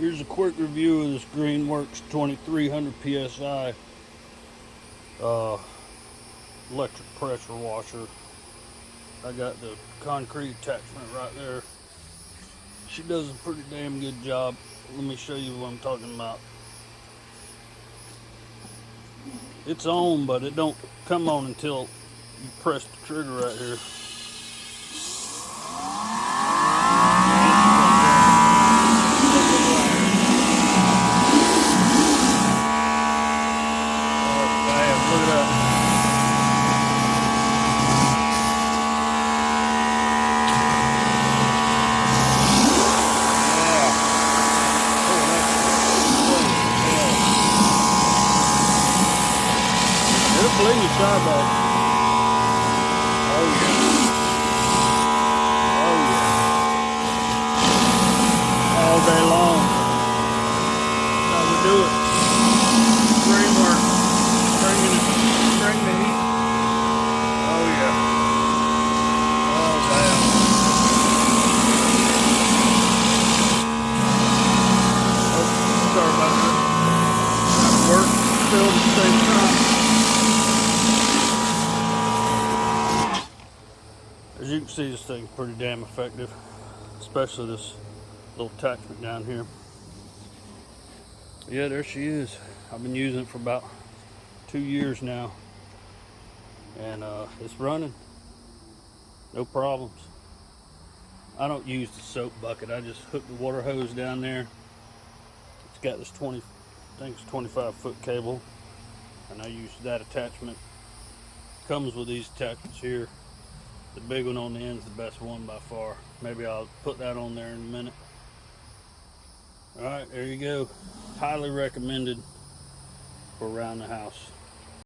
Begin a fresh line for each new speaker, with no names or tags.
Here's a quick review of this Greenworks 2300 PSI electric pressure washer. I got the concrete attachment right there. She does a pretty damn good job. Let me show you what I'm talking about. It's on, but it don't come on until you press the trigger right here. Look at that. It'll clean your sidewalk. Oh yeah. Oh yeah. All day long. That's how we do it. Greenworks. Bring the heat. Oh yeah. Oh damn. Oh, sorry about that. Got to work still at the same time. As you can see, this thing's pretty damn effective, especially this little attachment down here. Yeah, there she is. I've been using it for about 2 years now, and it's running, no problems. I don't use the soap bucket. I just hook the water hose down there. It's got this 25-foot cable, and I use that attachment. Comes with these attachments here. The big one on the end is the best one by far. Maybe I'll put that on there in a minute. All right, there you go. Highly recommended for around the house.